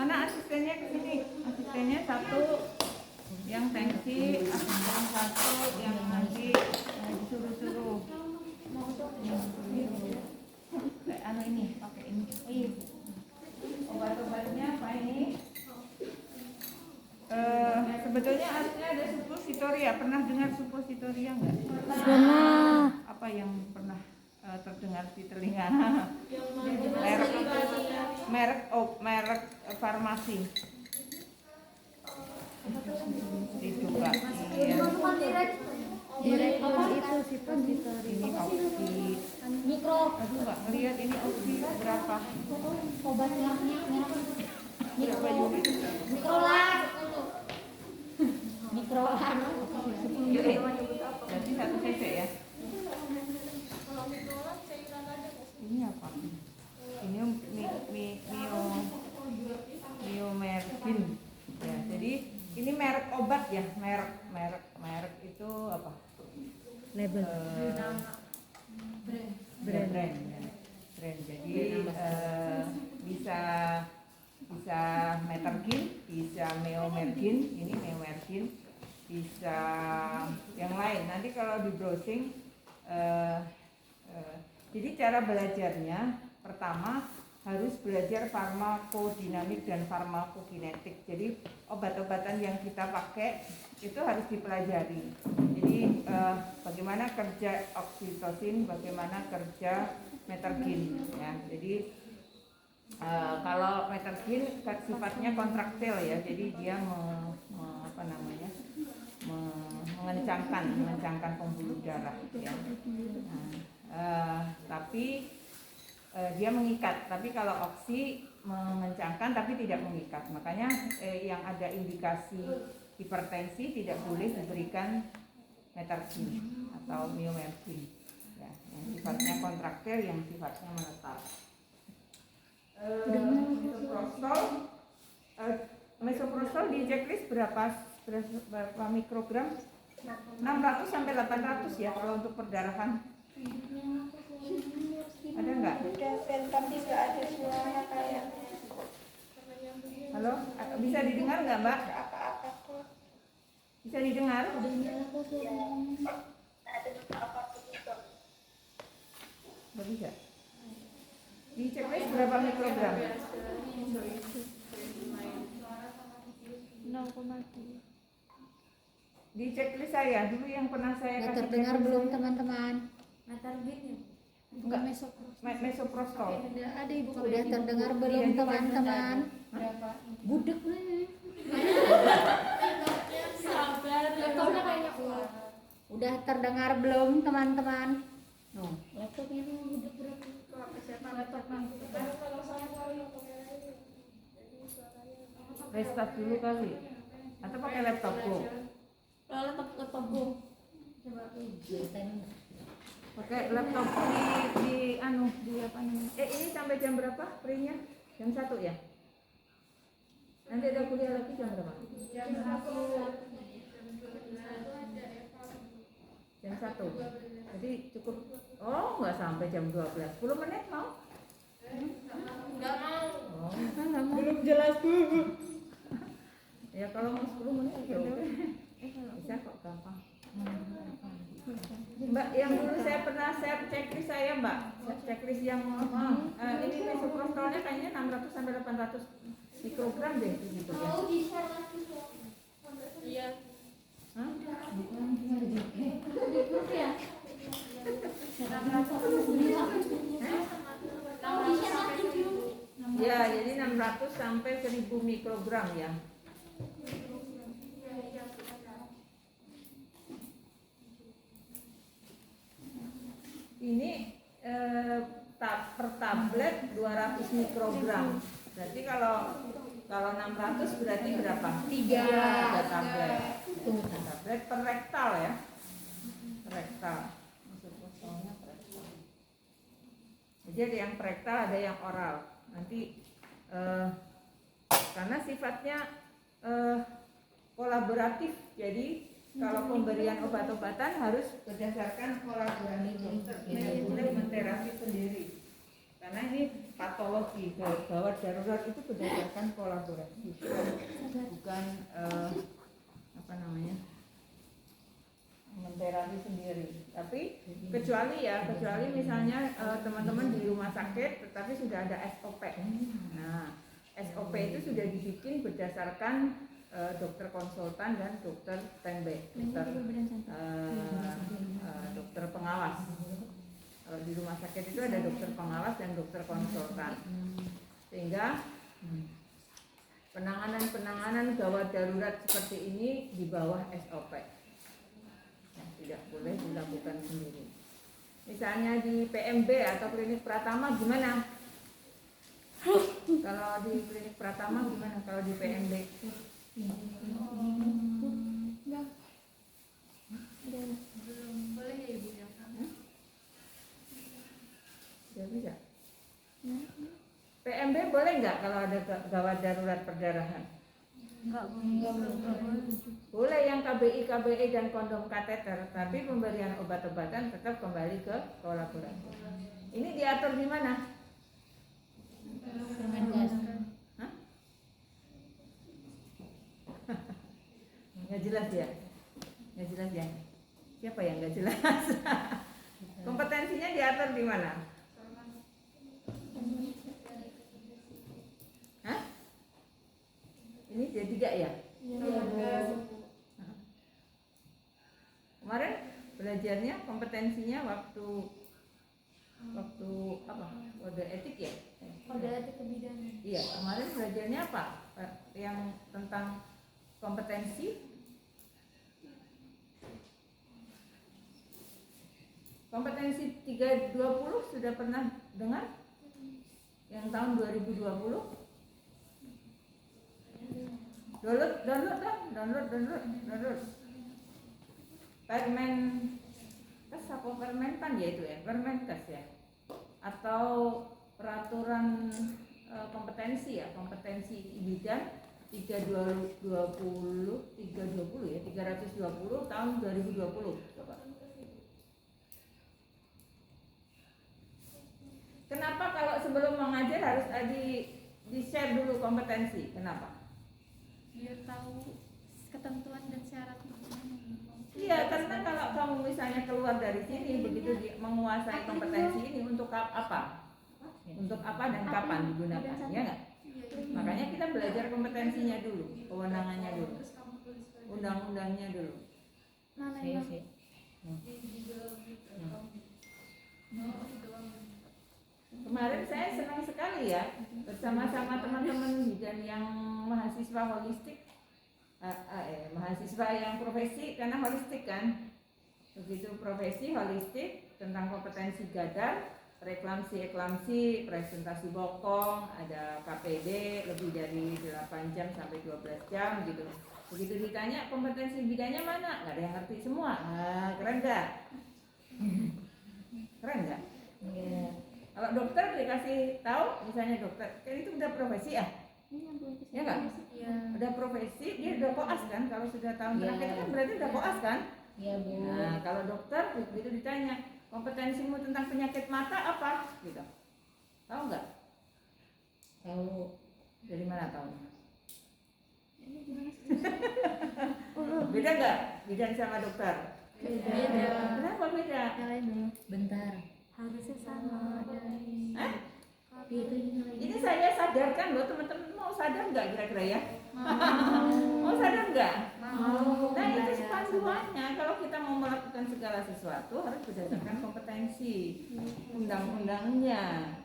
Mana asistennya ke sini? Asistennya satu yang tensi, asisten satu yang nanti disuruh-suruh. Kayak anu ini, pakai ini. Obat-obatnya apa ini? Sebetulnya harusnya ada suppositoria. Pernah dengar suppositoria nggak? Pernah. Apa yang pernah terdengar di telinga? merek farmasi. Itu Kak. Iya. Direktur itu suppositori. Ini oksi. Mikro. Aduh nggak ngelihat ini oksi berapa? Obatnya Berapa unit? mikrolan. Mikrolan. Jadi 1 cc ya. Ini apa? Ini miomerkin. Ya, jadi ini merek obat ya, merek itu apa? Label. Brand. Jadi bisa metergin, bisa miomerkin, ini miomerkin, bisa yang lain. Nanti kalau di browsing, jadi cara belajarnya pertama harus belajar farmakodinamik dan farmakokinetik. Jadi obat-obatan yang kita pakai itu harus dipelajari. Jadi bagaimana kerja oksitosin, bagaimana kerja metergin. Ya. Jadi kalau metergin sifatnya kontraktil ya, jadi dia mengencangkan pembuluh darah. Ya. Tapi dia mengikat, tapi kalau oksi mengencangkan tapi tidak mengikat. Makanya yang ada indikasi hipertensi tidak boleh diberikan metergin atau miomergin. Ya, yang sifatnya kontraktil, yang sifatnya menetap. Mesoprostol di checklist berapa mikrogram? 600 sampai 800 ya kalau untuk perdarahan. Ada nggak? Tapi nggak ada suara kayak. Halo, bisa didengar nggak Mbak? Apa-apa kok. Bisa didengar? Nggak bisa. Di checklist berapa mikrogram? 0,3. Di checklist saya dulu yang pernah saya Nggak kasih terdengar checklist belum saya. teman-teman? Enggak, mesoprostol. Ada ibu. Udah terdengar belum teman-teman? Berapa? Budek nih. Udah terdengar belum teman-teman? No. Laptopnya ini budek berapa? Restart dulu kali. Atau pakai laptopku? Laptopku. Pakai laptop di apa namanya? Ini sampai jam berapa free-nya? Jam 1 ya? Nanti ada kuliah lagi jam berapa? Jam 1. Jam 1. Jadi cukup. Oh, nggak sampai jam 12. 10 menit mau? Nggak mau. Oh, Belum jelas Bu. ya kalau mau 10 menit ya udah. Bisa kok, gampang. Mbak, yang dulu saya pernah share checklist saya, Mbak. Checklist yang ini mesoprostolnya kayaknya 600 sampai 800 mikrogram deh gitu ya. Mau di-share lagi ya? Iya. Hah? Ya, jadi 600 sampai 1000 mikrogram ya. Ini per tablet 200 mikrogram. Berarti kalau 600 berarti berapa? 3 tablet. 3 tablet per rektal ya. Rektal. Jadi ada yang rektal, ada yang oral. Nanti karena sifatnya kolaboratif, jadi kalau pemberian obat-obatan harus berdasarkan kolaborasi dokter, tidak boleh menterapi sendiri. Karena ini patologi gawat darurat itu berdasarkan kolaborasi, bukan apa namanya menterapi sendiri. Tapi kecuali misalnya teman-teman di rumah sakit, tetapi sudah ada SOP. Nah, SOP itu sudah dibikin berdasarkan dokter konsultan dan dokter standby, dokter pengawas. Kalau di rumah sakit itu ada dokter pengawas dan dokter konsultan, sehingga penanganan gawat darurat seperti ini di bawah SOP, tidak boleh dilakukan sendiri. Misalnya di PMB atau klinik Pratama gimana? Kalau di klinik Pratama gimana? Kalau di PMB? Belum boleh ya ibu ya. Tidak bisa. PMB boleh nggak kalau ada gawat darurat perdarahan? Boleh yang KBI dan kondom kateter, tapi pemberian obat-obatan tetap kembali ke kolaborasi. Ini diatur di mana? Permenkes. Hah? Nggak jelas ya? Nggak jelas ya? Siapa yang nggak jelas? Kompetensinya diatur di mana? Hah? Ini jadi tiga ya? Kemarin belajarnya kompetensinya waktu apa? Kode etik ya? Kode etik kebidanan. Iya, kemarin belajarnya apa? Yang tentang kompetensi. Kompetensi 320 sudah pernah dengar? Yang tahun 2020? Download. Permenkes apa Permenpan ya itu ya? Permenkes ya? Atau peraturan kompetensi ya? Kompetensi bidang 320 ya? 320 tahun 2020. Coba. Kenapa kalau sebelum mengajar harus di-share dulu kompetensi? Kenapa? Biar tahu ketentuan dan syarat. Iya, karena kalau kamu misalnya keluar dari sini begitu menguasai kompetensi ini untuk apa? Untuk apa dan kapan digunakan? Ya nggak? Makanya kita belajar kompetensinya dulu, kewenangannya dulu, undang-undangnya dulu. Mana Saya yang sih. Kemarin saya senang sekali ya bersama-sama teman-teman bidan yang mahasiswa holistik, mahasiswa yang profesi karena holistik kan, begitu profesi holistik tentang kompetensi gadar, reklamsi, presentasi bokong, ada KPD lebih dari 8 jam sampai 12 jam gitu. Begitu ditanya kompetensi bidangnya mana, nggak ada yang ngerti semua. Keren nggak? Keren nggak? Iya. Kalau dokter dikasih tahu, misalnya dokter, kan itu udah profesi ya? Ya nggak? Iya. Udah profesi, dia udah koas kan? Kalau sudah tahun terakhir itu kan berarti udah koas kan? Iya, Bu. Nah, kalau dokter begitu ditanya, kompetensimu tentang penyakit mata apa? Gitu. Tahu nggak? Tahu. Dari mana tahu? Beda nggak? Bidan sama dokter? Beda. Kenapa beda? Nyalain dulu. Bentar. Harusnya sama dari. Hah? Itu nyalain. Ini saya sadarkan loh, teman-teman mau sadar nggak kira-kira ya? Mau sadar nggak? Mau. Nah itu panduannya, kalau kita mau melakukan segala sesuatu harus berdasarkan kompetensi, undang-undangnya.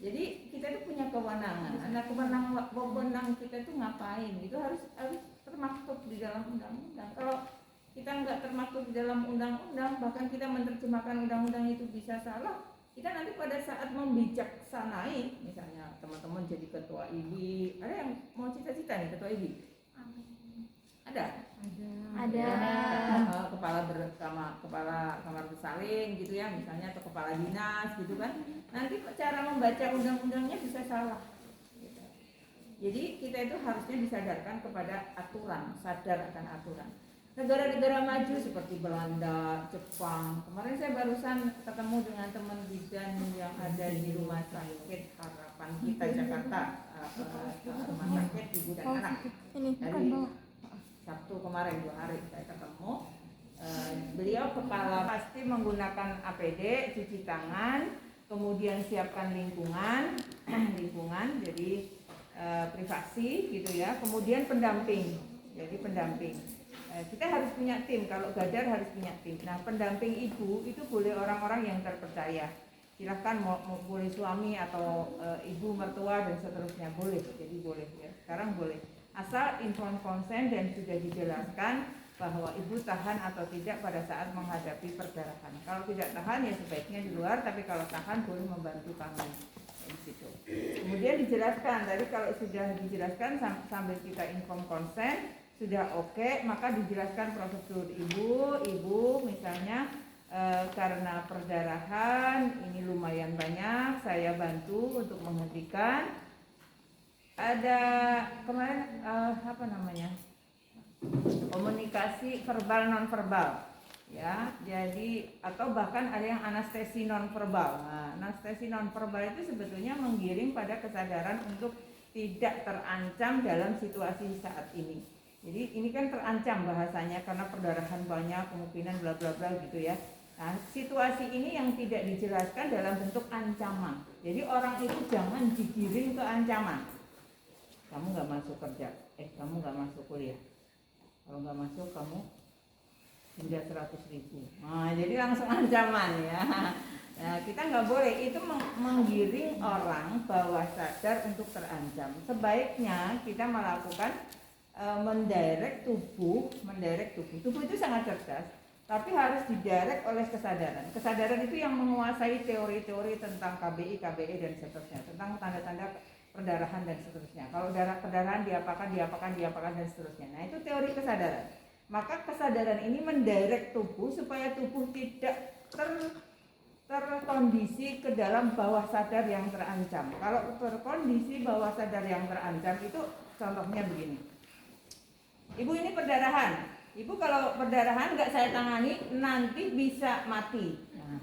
Jadi kita itu punya kewenangan. Nah kewenangan kita itu ngapain? Itu harus termaktub di dalam undang-undang. Kalau kita nggak termaktub di dalam undang-undang, bahkan kita menerjemahkan undang-undang itu bisa salah, kita nanti pada saat membijaksanai, misalnya teman-teman jadi ketua IBI, ada yang mau cita-cita nih ketua IBI? Ada? Ada. Kepala kamar bersalin gitu ya, misalnya, atau kepala dinas gitu kan. Nanti cara membaca undang-undangnya bisa salah. Gitu. Jadi kita itu harusnya disadarkan kepada aturan, sadar akan aturan. negara-negara maju seperti Belanda, Jepang. Kemarin saya barusan ketemu dengan teman bidan yang ada di rumah sakit Harapan Kita Jakarta, rumah sakit ibu dan anak. Dari Sabtu kemarin 2 hari saya ketemu. Beliau kepala pasti menggunakan APD, cuci tangan, kemudian siapkan lingkungan, jadi privasi gitu ya. Kemudian pendamping, jadi pendamping. Kita harus punya tim, kalau Gadar harus punya tim. Nah, pendamping ibu itu boleh orang-orang yang terpercaya. Silahkan mau boleh suami atau ibu mertua dan seterusnya, boleh. Jadi boleh ya. Sekarang boleh. Asal informed consent dan sudah dijelaskan bahwa ibu tahan atau tidak pada saat menghadapi perdarahan. Kalau tidak tahan ya sebaiknya di luar, tapi kalau tahan boleh membantu kami di situ. Kemudian dijelaskan, tadi kalau sudah dijelaskan sambil kita inform consent sudah oke, maka dijelaskan prosedur ibu misalnya karena perdarahan ini lumayan banyak, saya bantu untuk menghentikan. Ada kemarin komunikasi verbal non verbal ya, jadi atau bahkan ada yang anestesi non verbal. Nah, anestesi non verbal itu sebetulnya menggiring pada kesadaran untuk tidak terancam dalam situasi saat ini. Jadi ini kan terancam bahasanya karena perdarahan banyak, kemungkinan bla bla bla gitu ya. Nah, situasi ini yang tidak dijelaskan dalam bentuk ancaman. Jadi orang itu jangan digiring ke ancaman. Kamu nggak masuk kerja, kamu nggak masuk kuliah. Kalau nggak masuk kamu denda 100.000. Nah, jadi langsung ancaman ya. Nah, kita nggak boleh itu menggiring orang bawah sadar untuk terancam. Sebaiknya kita melakukan mendirect tubuh. Tubuh itu sangat cerdas, tapi harus didirect oleh kesadaran. Kesadaran itu yang menguasai teori-teori tentang KBI, KBE dan seterusnya, tentang tanda-tanda perdarahan dan seterusnya. Kalau perdarahan diapakan dan seterusnya. Nah, itu teori kesadaran. Maka kesadaran ini mendirect tubuh supaya tubuh tidak terkondisi ke dalam bawah sadar yang terancam. Kalau terkondisi bawah sadar yang terancam itu contohnya begini. Ibu ini perdarahan. Ibu kalau perdarahan nggak saya tangani nanti bisa mati. Nah,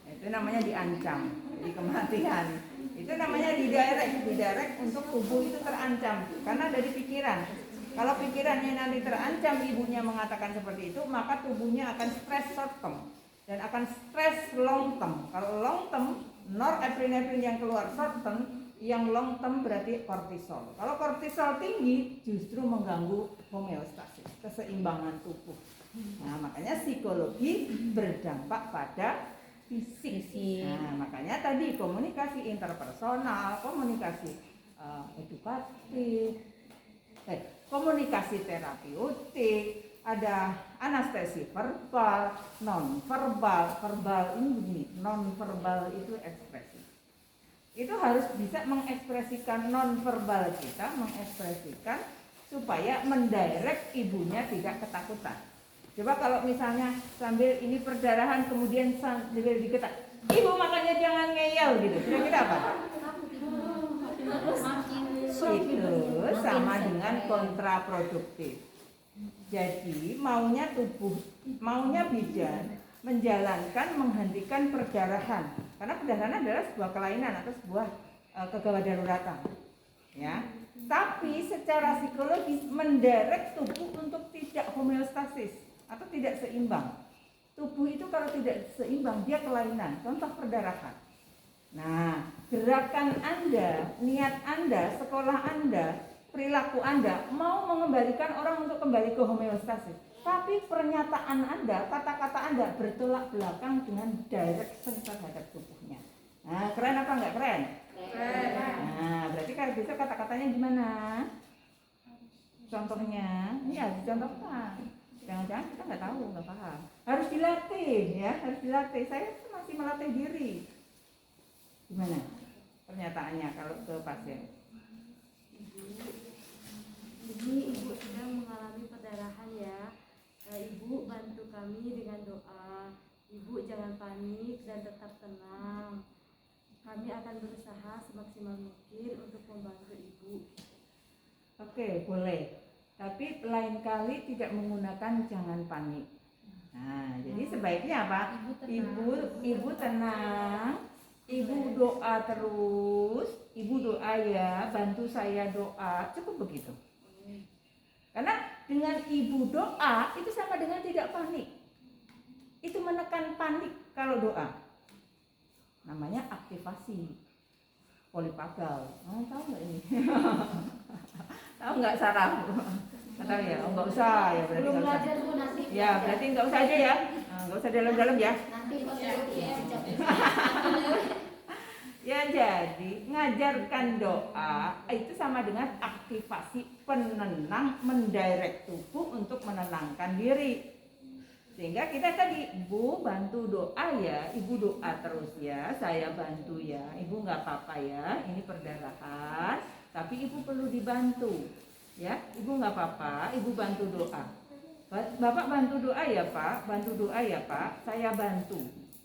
itu namanya diancam, jadi kematian. Itu namanya didirect untuk tubuh itu terancam karena dari pikiran. Kalau pikirannya nanti terancam, ibunya mengatakan seperti itu, maka tubuhnya akan stres short term dan akan stres long term. Kalau long term, norepinefrin yang keluar short term, yang long term berarti kortisol. Kalau kortisol tinggi justru mengganggu homeostasis, keseimbangan tubuh. Nah, makanya psikologi berdampak pada fisik. Nah, makanya tadi komunikasi interpersonal, komunikasi edukatif, komunikasi terapeutik, ada anestesi verbal, non verbal. Verbal ini begini, non verbal itu ekspresi. Itu harus bisa mengekspresikan non verbal kita, mengekspresikan supaya mendirect ibunya tidak ketakutan. Coba kalau misalnya sambil ini perdarahan kemudian sambil diketak, ibu makanya jangan ngeyel gitu, kira-kira apa? Itu sama dengan kontraproduktif. Jadi maunya bidan menjalankan menghentikan perdarahan, karena perdarahan adalah sebuah kelainan atau sebuah kegawat daruratan ya. Tapi secara psikologis mendirect tubuh untuk tidak homeostasis atau tidak seimbang. Tubuh itu kalau tidak seimbang dia kelainan, contoh perdarahan. Nah, gerakan Anda, niat Anda, sekolah Anda, perilaku Anda mau mengembalikan orang untuk kembali ke homeostasis. Tapi pernyataan Anda, kata-kata Anda bertolak belakang dengan direction terhadap tubuhnya. Nah, keren apa enggak keren? Keren. Nah, berarti kalau bisa kata-katanya gimana? Contohnya, ya dicontohkan. Jangan-jangan kita nggak tahu, nggak paham. Harus dilatih ya, harus dilatih. Saya masih melatih diri. Gimana pernyataannya kalau ke pasien? Ibu sedang mengalami perdarahan ya. Ibu bantu kami dengan doa. Ibu jangan panik dan tetap tenang. Kami akan berusaha semaksimal mungkin untuk membantu ibu. Oke, boleh. tapi lain kali tidak menggunakan jangan panik. Nah, jadi sebaiknya apa? Ibu tenang, ibu doa terus, ibu doa ya, bantu saya doa, cukup begitu. Karena dengan ibu doa itu sama dengan tidak panik. Itu menekan panik kalau doa. Namanya aktivasi polipagal. Tahu nggak ini? Tahu nggak saraf? Nggak tahu ya? Nggak usah ya berarti Belum nggak usah. belajar Bu nanti. Ya berarti nggak usah aja ya. Nggak usah dalam-dalam ya. Nanti pas UTM Ya jadi ngajarkan doa itu sama dengan aktivasi penenang mendirect tubuh untuk menenangkan diri. Sehingga kita tadi, Bu bantu doa ya, Ibu doa terus ya, saya bantu ya, Ibu nggak apa-apa ya, ini perdarahan, tapi Ibu perlu dibantu ya, Ibu nggak apa-apa, Ibu bantu doa. Bapak bantu doa ya Pak, bantu doa ya Pak, saya bantu.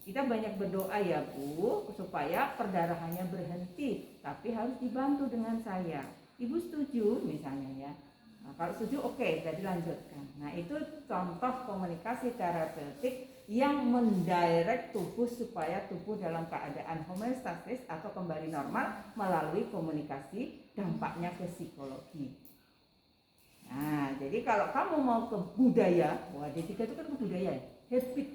Kita banyak berdoa ya Bu, supaya perdarahannya berhenti, tapi harus dibantu dengan saya. Ibu setuju misalnya ya. Nah, kalau setuju oke, jadi lanjutkan. Nah itu contoh komunikasi terapeutik yang mendirect tubuh supaya tubuh dalam keadaan homeostasis atau kembali normal melalui komunikasi, dampaknya ke psikologi. Nah jadi kalau kamu mau ke budaya, wah D3 itu kan ke budaya ya, habit.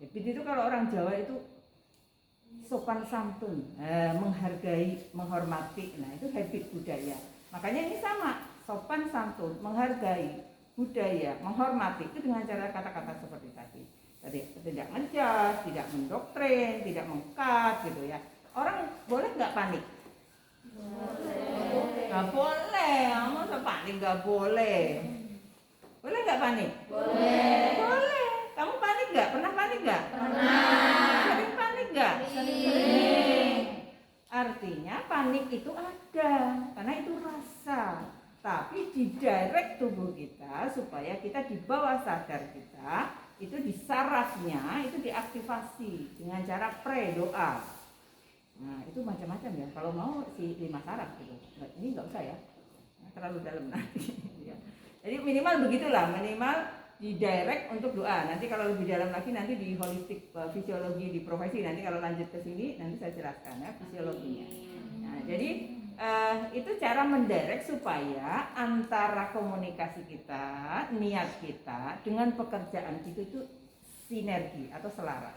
Habit itu kalau orang Jawa itu sopan santun, menghargai, menghormati. Nah itu habit budaya. Makanya ini sama, sopan santun, menghargai, budaya, menghormati itu dengan cara kata-kata seperti tadi. Tidak ngejudge, tidak mendoktrin, tidak mengkat gitu ya. Orang boleh nggak panik? Nggak boleh. Masa panik nggak boleh? Boleh nggak panik? Boleh. Kamu panik nggak? Pernah panik nggak? Pernah. Sering panik nggak? Sering. Artinya panik itu ada, karena itu rasa. Tapi di direct tubuh kita supaya kita di bawah sadar kita itu di sarafnya itu diaktifasi dengan cara pre-doa. Nah itu macam-macam ya. Kalau mau si 5 saraf gitu. Ini nggak usah ya, terlalu dalam nanti. Jadi minimal begitulah, minimal di direct untuk doa. Nanti kalau lebih dalam lagi nanti di holistik fisiologi di profesi, nanti kalau lanjut ke sini nanti saya jelaskan ya fisiologinya. Nah, jadi itu cara mendirect supaya antara komunikasi kita, niat kita dengan pekerjaan kita itu sinergi atau selaras.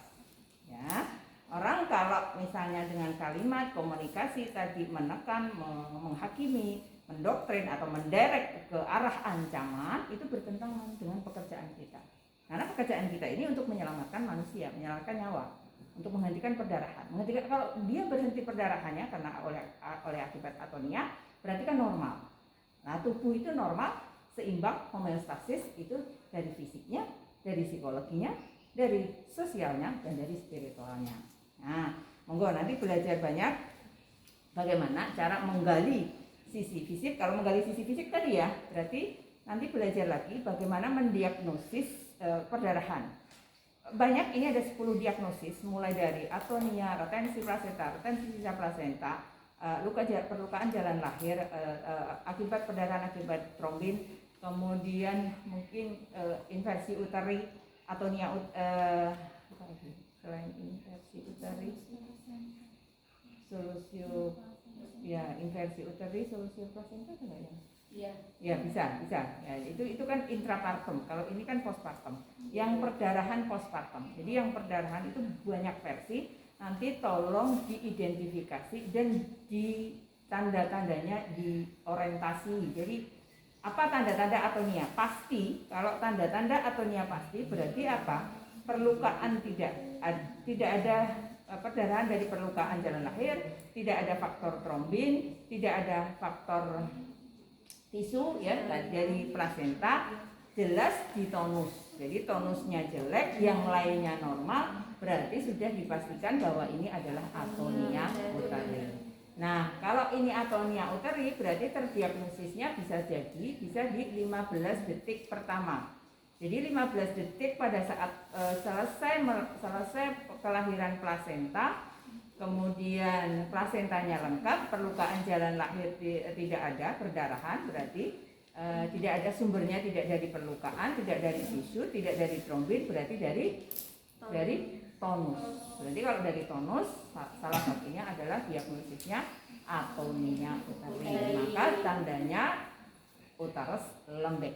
Ya. Orang kalau misalnya dengan kalimat komunikasi tadi menekan, menghakimi, mendoktrin atau mendirect ke arah ancaman, itu bertentangan dengan pekerjaan kita. Karena pekerjaan kita ini untuk menyelamatkan manusia, menyelamatkan nyawa, untuk menghentikan perdarahan. Kalau dia berhenti perdarahannya karena oleh akibat atonia, berarti kan normal. Nah, tubuh itu normal, seimbang, homeostasis itu dari fisiknya, dari psikologinya, dari sosialnya, dan dari spiritualnya. Nah, monggo nanti belajar banyak bagaimana cara menggali sisi fisik. Kalau menggali sisi fisik tadi ya, berarti nanti belajar lagi bagaimana mendiagnosis perdarahan. Banyak, ini ada 10 diagnosis mulai dari atonia, retensi plasenta, retensi sisa plasenta, perlukaan jalan lahir, akibat perdarahan akibat trombin, kemudian mungkin inversi uteri, atonia selain inversi uteri, solusio ya inversi uteri, solusio plasenta enggak ya? Iya. Ya bisa. Ya, itu kan intrapartum. Kalau ini kan postpartum. Yang perdarahan postpartum. Jadi yang perdarahan itu banyak versi. Nanti tolong diidentifikasi dan di tanda-tandanya diorientasi. Jadi apa tanda-tanda atonia? Pasti. Kalau tanda-tanda atonia pasti berarti apa? Perlukaan tidak ada perdarahan dari perlukaan jalan lahir, tidak ada faktor trombin, tidak ada faktor tisu ya dari plasenta, jelas di tonus. Jadi tonusnya jelek, yang lainnya normal, berarti sudah dipastikan bahwa ini adalah atonia uteri. Nah, kalau ini atonia uteri berarti terdiagnosisnya bisa di 15 detik pertama. Jadi 15 detik pada saat selesai kelahiran plasenta, kemudian plasentanya lengkap, perlukaan jalan lahir tidak ada, perdarahan berarti tidak ada sumbernya, tidak dari perlukaan, tidak dari tisu, tidak dari trombin, berarti dari tonus. Berarti kalau dari tonus, salah satunya adalah diagnosisnya atonia uteri. Maka tandanya uterus lembek.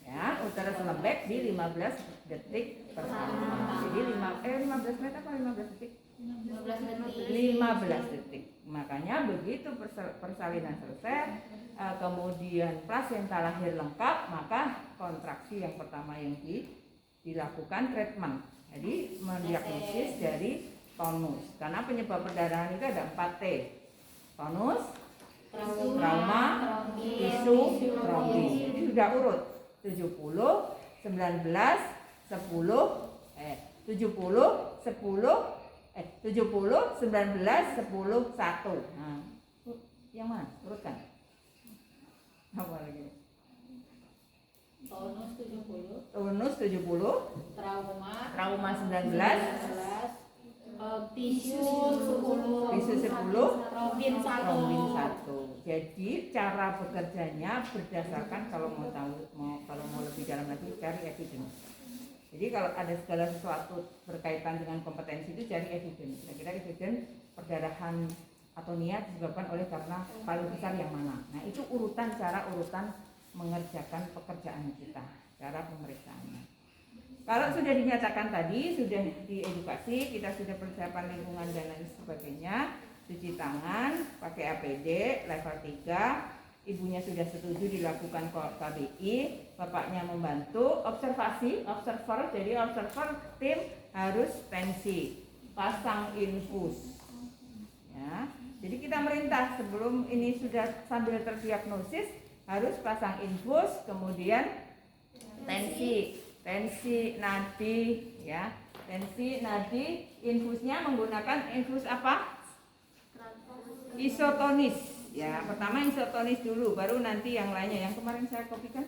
Ya, uterus lembek di 15 detik pertama. Jadi 15 menit apa 15 detik? 15 detik. Makanya begitu persalinan selesai, kemudian plasenta lahir lengkap, maka kontraksi yang pertama yang dilakukan treatment. Jadi mendiagnosis dari tonus. Karena penyebab perdarahan itu ada 4T. Tonus, trauma, tisu, trombin. Jadi sudah urut 70, 19, 10, 70, 19, 10, 1. Nah, yang mana? Urutkan. Apa lagi? Tonus 70, Tonus 70, trauma 19, tisu 10, tisu 10, trombin 1. trombin 1. Jadi cara bekerjanya berdasarkan, kalau mau lebih dalam lagi, cari evidence. Jadi kalau ada segala sesuatu berkaitan dengan kompetensi itu cari evidence. Kira-kira evidence perdarahan atonia disebabkan oleh karena paling besar yang mana. Nah itu cara urutan mengerjakan pekerjaan kita, cara pemeriksaannya. Kalau sudah dinyatakan tadi, sudah diedukasi, kita sudah persiapan lingkungan dan lain sebagainya, cuci tangan, pakai APD level 3, ibunya sudah setuju dilakukan KBI, bapaknya membantu, observer, jadi observer tim harus tensi, pasang infus. Ya, jadi kita merintah sebelum ini sudah sambil terdiagnosis harus pasang infus, kemudian tensi nadi, ya, tensi nadi, infusnya menggunakan infus apa? Isotonis. Ya, pertama isotonis dulu, baru nanti yang lainnya. Yang kemarin saya kopikan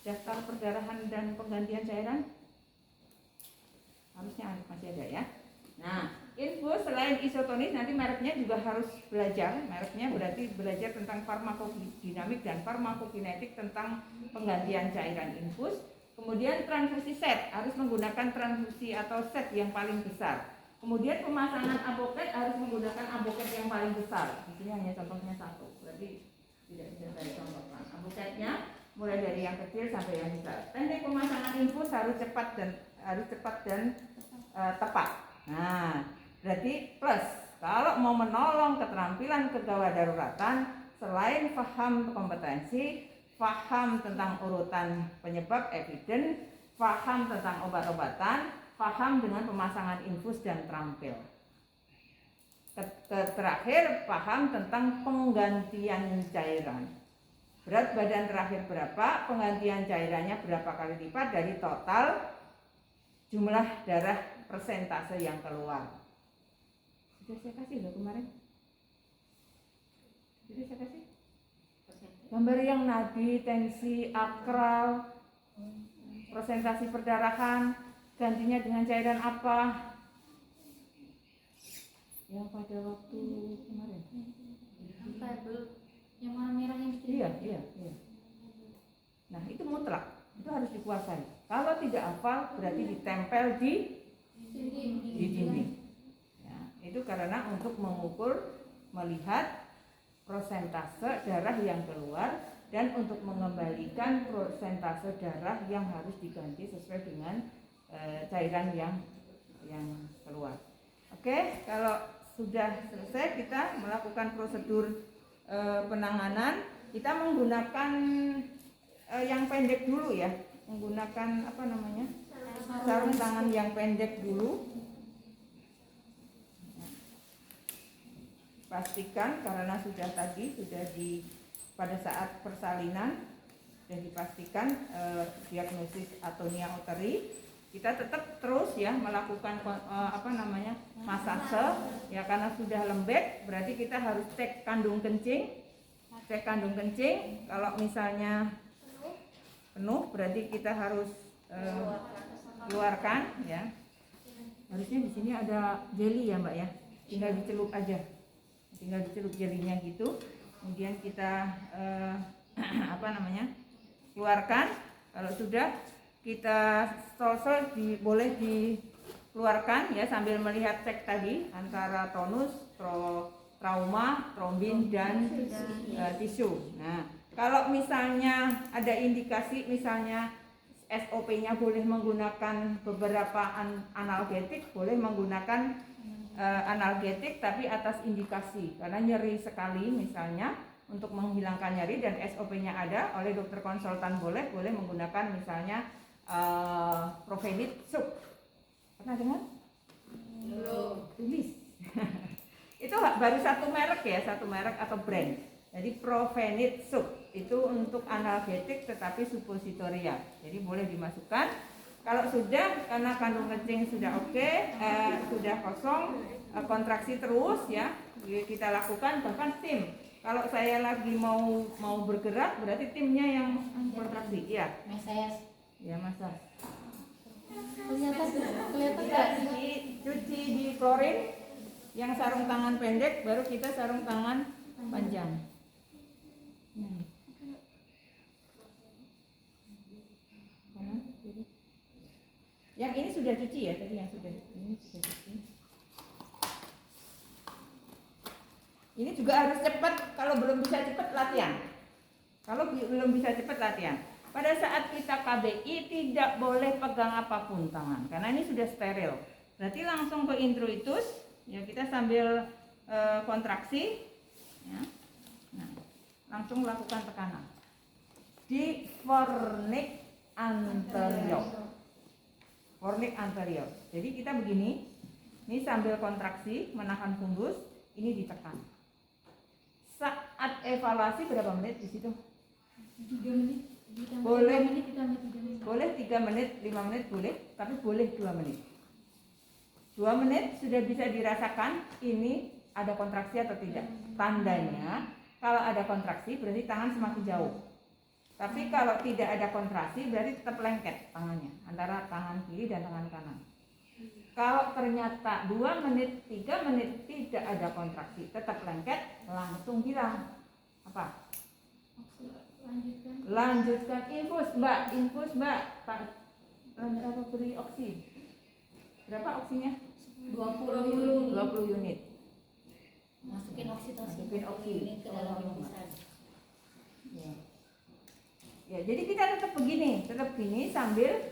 daftar perdarahan dan penggantian cairan, harusnya masih ada ya. Nah, infus selain isotonis nanti mereknya juga harus belajar. Mereknya berarti belajar tentang farmakodinamik dan farmakokinetik tentang penggantian cairan infus. Kemudian transfusi set, harus menggunakan transfusi atau set yang paling besar. Kemudian pemasangan aboket harus menggunakan aboket yang paling besar. Di sini hanya contohnya satu, berarti tidak bisa saya contohkan. Aboketnya mulai dari yang kecil sampai yang besar. Teknik pemasangan infus harus cepat dan tepat. Nah, berarti plus kalau mau menolong keterampilan kegawat daruratan, selain paham kompetensi, paham tentang urutan penyebab evidence, paham tentang obat-obatan, paham dengan pemasangan infus dan terampil. Terakhir, paham tentang penggantian cairan. Berat badan terakhir berapa, penggantian cairannya berapa kali lipat dari total jumlah darah persentase yang keluar. Sudah saya kasih loh kemarin. Sudah saya kasih. Gambar yang nadi, tensi, akral, presentasi perdarahan, gantinya dengan cairan apa? Yang pada waktu kemarin. Yang warna merah yang Iya. Nah, itu mutlak. Itu harus dikuasai. Kalau tidak hafal berarti ditempel di dinding. Ya, itu karena untuk mengukur, melihat prosentase darah yang keluar dan untuk mengembalikan prosentase darah yang harus diganti sesuai dengan cairan yang keluar. Oke, kalau sudah selesai kita melakukan prosedur penanganan, kita menggunakan yang pendek dulu ya, menggunakan apa namanya, sarung tangan yang pendek dulu. Pastikan karena sudah pada saat persalinan sudah dipastikan diagnosis atonia uteri, kita tetap terus ya melakukan masase ya, karena sudah lembek berarti kita harus cek kandung kencing. Kalau misalnya penuh berarti kita harus keluarkan ya. Harusnya di sini ada jeli ya Mbak ya, tinggal dicelup aja, tinggal dicelup jelinya gitu. Kemudian kita keluarkan. Kalau sudah kita sol boleh dikeluarkan ya, sambil melihat cek tadi antara tonus, trauma, trombin dan tisu. Nah, kalau misalnya ada indikasi, misalnya SOP-nya boleh menggunakan beberapa analgetik, boleh menggunakan analgetik tapi atas indikasi, karena nyeri sekali misalnya, untuk menghilangkan nyeri dan SOP-nya ada oleh dokter konsultan, boleh menggunakan misalnya Provenit sub. Pernah dengar? Belum. Tulis. Itu baru satu merek ya, satu merek atau brand. Jadi Provenit sub itu untuk analgetik tetapi suppositoria. Jadi boleh dimasukkan. Kalau sudah, karena kandung kencing sudah oke, sudah kosong, kontraksi terus ya, kita lakukan bahkan tim. Kalau saya lagi mau bergerak, berarti timnya yang kontraksi, ya. Mesayas. Ya masa. Kelihatan Kita nggak? cuci di klorin, yang sarung tangan pendek, baru kita sarung tangan panjang. Yang ini sudah cuci ya, tadi yang sudah ini sudah cuci. Ini juga harus cepat, kalau belum bisa cepat latihan. Kalau belum bisa cepat latihan. Pada saat kita KBI tidak boleh pegang apapun tangan, karena ini sudah steril. Berarti langsung ke introitus, ya kita sambil kontraksi, ya. Nah, langsung lakukan tekanan di fornix anterior. Fornix anterior. Jadi kita begini, ini sambil kontraksi menahan fundus, ini ditekan. Saat evaluasi berapa menit di situ? 3 menit. Boleh. 3 menit, 3 menit. Boleh 3 menit, 5 menit boleh, tapi boleh 2 menit. 2 menit sudah bisa dirasakan ini ada kontraksi atau tidak. Tandanya kalau ada kontraksi berarti tangan semakin jauh. Tapi kalau tidak ada kontraksi berarti tetap lengket tangannya antara tangan kiri dan tangan kanan. Kalau ternyata 2 menit, 3 menit tidak ada kontraksi, tetap lengket, langsung bilang apa? Lanjutkan infus mbak, Pak. Apa beri oksi? Berapa oksinya? 20 unit. Masukin oksitosin. Masukin oksi. Ini ke dalam lapisan. Ya, jadi kita tetap begini sambil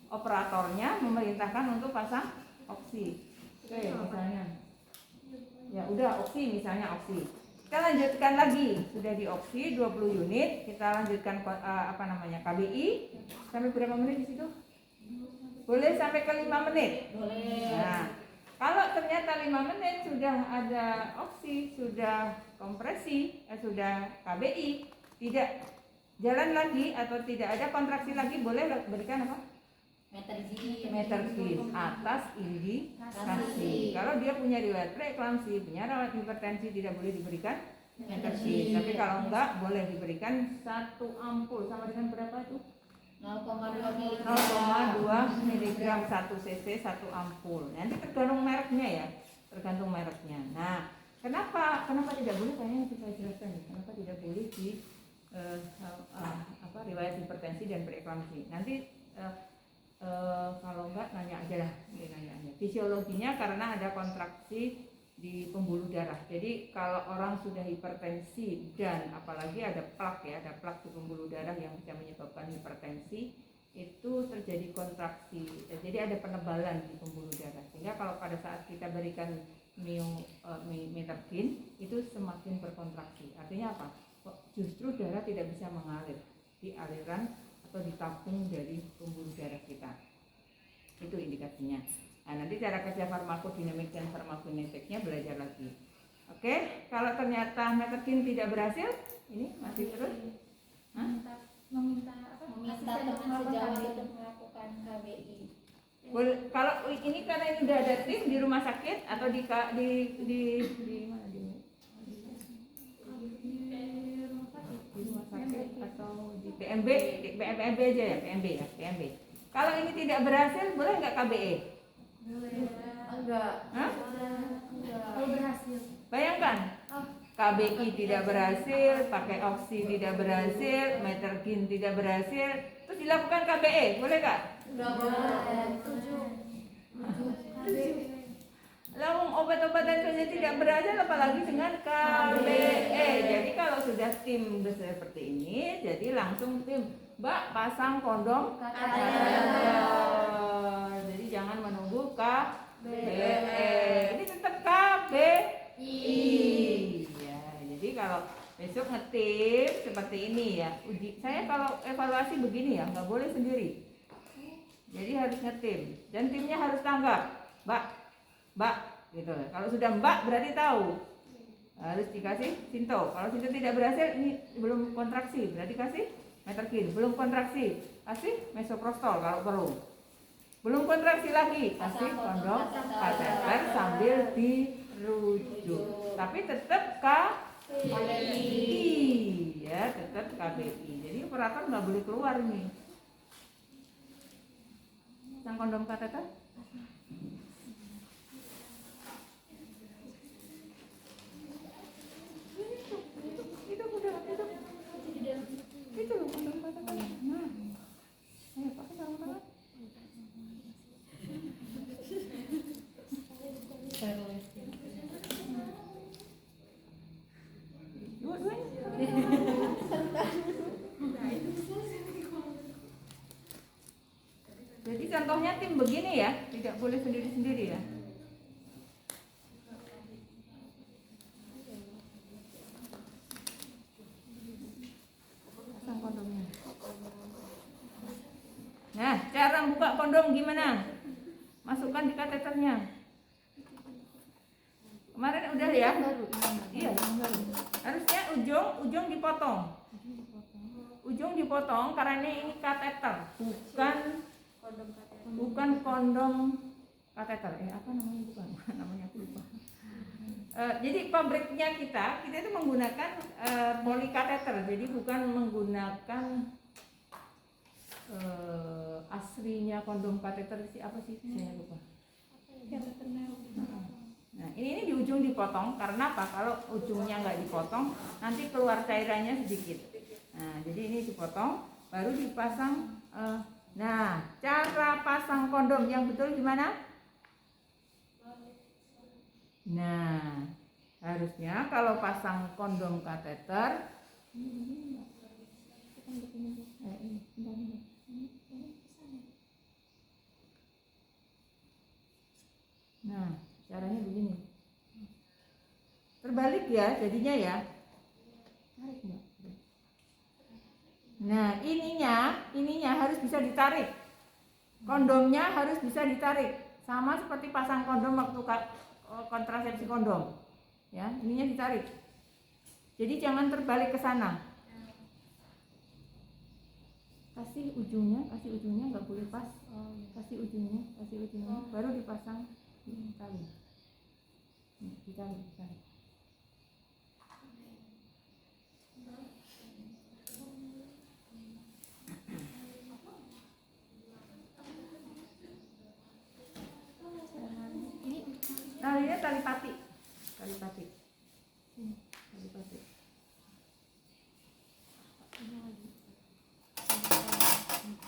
operatornya memerintahkan untuk pasang oksi. Oke, misalnya. Ya udah oksi misalnya oksi. Kita lanjutkan lagi, sudah di oksi 20 unit, kita lanjutkan KBI sampai berapa menit di situ? Boleh sampai ke 5 menit. Boleh. Nah, kalau ternyata 5 menit sudah ada oksi, sudah kompresi, sudah KBI, tidak jalan lagi atau tidak ada kontraksi lagi, boleh berikan apa? Metergin atas indikasi. Kalau dia punya riwayat preeklamsi, punya riwayat hipertensi, tidak boleh diberikan metergin. Tapi kalau enggak, boleh diberikan 1 ampul sama dengan berapa itu? 0,2 mg 1 cc 1 ampul. Nanti tergantung mereknya ya, tergantung mereknya. Nah, kenapa tidak boleh? Kayaknya saya jelaskan nih. Kenapa tidak boleh di riwayat hipertensi dan preeklamsi. Nanti kalau enggak nanya aja lah, fisiologinya karena ada kontraksi di pembuluh darah. Jadi kalau orang sudah hipertensi dan apalagi ada plak ya, ada plak di pembuluh darah yang bisa menyebabkan hipertensi, itu terjadi kontraksi. Jadi ada penebalan di pembuluh darah. Sehingga kalau pada saat kita berikan metergin itu semakin berkontraksi. Artinya apa? Justru darah tidak bisa mengalir di aliran atau ditampung dari pembuluh darah kita. Itu indikasinya. Nah, nanti cara kerja farmakodinamik dan farmakokinetiknya belajar lagi. Oke, kalau ternyata metergin tidak berhasil, ini masih terus Meminta teman sejawat untuk melakukan KBI. Kalau ini karena ini udah ada tim di rumah sakit atau di mana di rumah sakit atau di PMB, PMB aja ya, PMB. Kalau ini tidak berhasil, boleh nggak KBE? boleh. Enggak. Hah? Kalau berhasil. Bayangkan, KBI tidak berhasil, pakai oksi tidak berhasil, metergin tidak berhasil, terus dilakukan KBE, boleh Kak? Lalu obat-obatan saja tidak berhasil, apalagi dengan KBE. Jadi kalau sudah tim seperti ini, jadi langsung tim, Mbak pasang kondom kateter. Jadi jangan menunggu KBE. Ini tetap KBI. Ya, jadi kalau besok ngetim seperti ini ya. Saya kalau evaluasi begini ya, nggak boleh sendiri. Jadi harus ngetim dan timnya harus tanggap, Mbak, gitu. Kalau sudah Mbak berarti tahu harus dikasih Sinto. Kalau Sinto tidak berhasil, ini belum kontraksi, berarti kasih metergin. Belum kontraksi, kasih mesoprostol kalau perlu. Belum kontraksi lagi, kasih kondom kateter sambil dirujuk. Tapi tetap KBI, ya tetap KBI. Jadi operator nggak boleh keluar nih. Pasang kondom kateter. Itu loh kondom kateter. Nah, ayo pakai sarung tangan. Jadi contohnya tim begini ya, tidak boleh sendiri-sendiri ya. Pasang kondomnya. Nah, cara buka kondom gimana? Masukkan di kateternya. Kemarin udah ya? Iya, harusnya ujung dipotong. Ujung dipotong karena ini kateter, bukan kondom kateter. Apa namanya, bukan? Namanya aku lupa. Jadi pabriknya kita itu menggunakan polikateter, jadi bukan menggunakan aslinya kondom kateter apa sih? Saya lupa. Nah, ini di ujung dipotong karena apa? Kalau ujungnya nggak dipotong, nanti keluar cairannya sedikit. Nah, jadi ini dipotong, baru dipasang. Nah, cara pasang kondom yang betul gimana? Nah, harusnya kalau pasang kondom kateter, nah, caranya begini. Terbalik ya, jadinya ya. Nah, ininya harus bisa ditarik. Kondomnya harus bisa ditarik. Sama seperti pasang kondom waktu kontrasepsi kondom. Ya, ininya ditarik. Jadi jangan terbalik ke sana. Kasih ujungnya nggak boleh pas. Kasih ujungnya, baru dipasang tali. Ditarik. Talinya tali pati.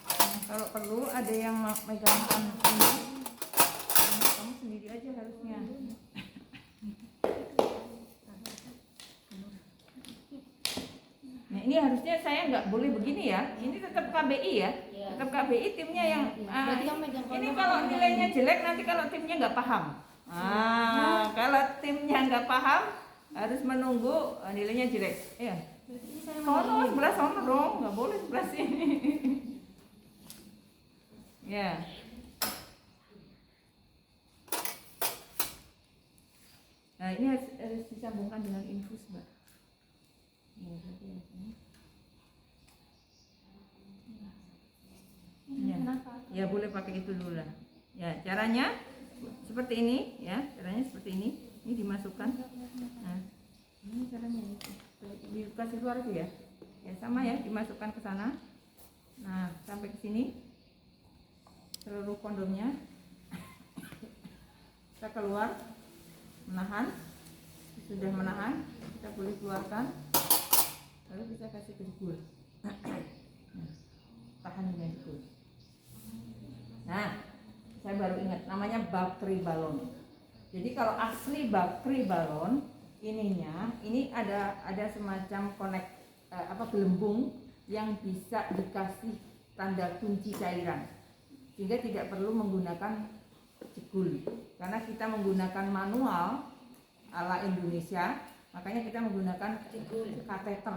Nah, kalau perlu ada yang megangkan ini, kamu sendiri aja harusnya. Nah, ini harusnya saya nggak boleh begini ya. Ini tetap KBI ya. Tetap KBI timnya yang. Ini kalau nilainya jelek nanti kalau timnya nggak paham. Kalau timnya nggak paham harus menunggu nilainya jelek. Iya. Sebelah sono dong, nggak boleh sebelah sini. Ya. Nah, ini harus disambungkan dengan infus, Mbak. Ya, boleh pakai itu dulu lah. Ya, caranya seperti ini ya, ini dimasukkan. Nah, ini caranya itu. Dikasih keluar itu ya. Ya sama ya, dimasukkan ke sana. Nah, sampai ke sini seluruh kondomnya. Kita keluar, menahan. Sudah menahan, kita boleh keluarkan, lalu kita kasih ke jegul. Tahan dengan jegul. Nah, saya baru ingat namanya bakteri balon. Jadi kalau asli bakteri balon ininya, ini ada semacam gelembung yang bisa dikasih tanda kunci cairan, sehingga tidak perlu menggunakan jegul. Karena kita menggunakan manual ala Indonesia, makanya kita menggunakan kateter.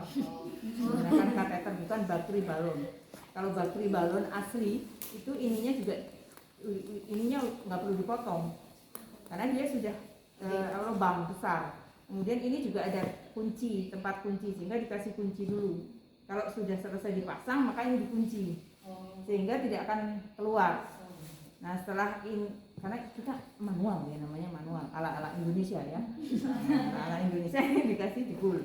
Menggunakan kateter, bukan bakteri balon. Kalau bakteri balon asli itu ininya nggak perlu dipotong, karena dia sudah lubang besar. Kemudian ini juga ada kunci, tempat kunci, sehingga dikasih kunci dulu. Kalau sudah selesai dipasang, maka ini dikunci, sehingga tidak akan keluar. Nah setelah ini, karena kita manual ya, namanya manual ala Indonesia ya. Ala Indonesia ini dikasih jegul.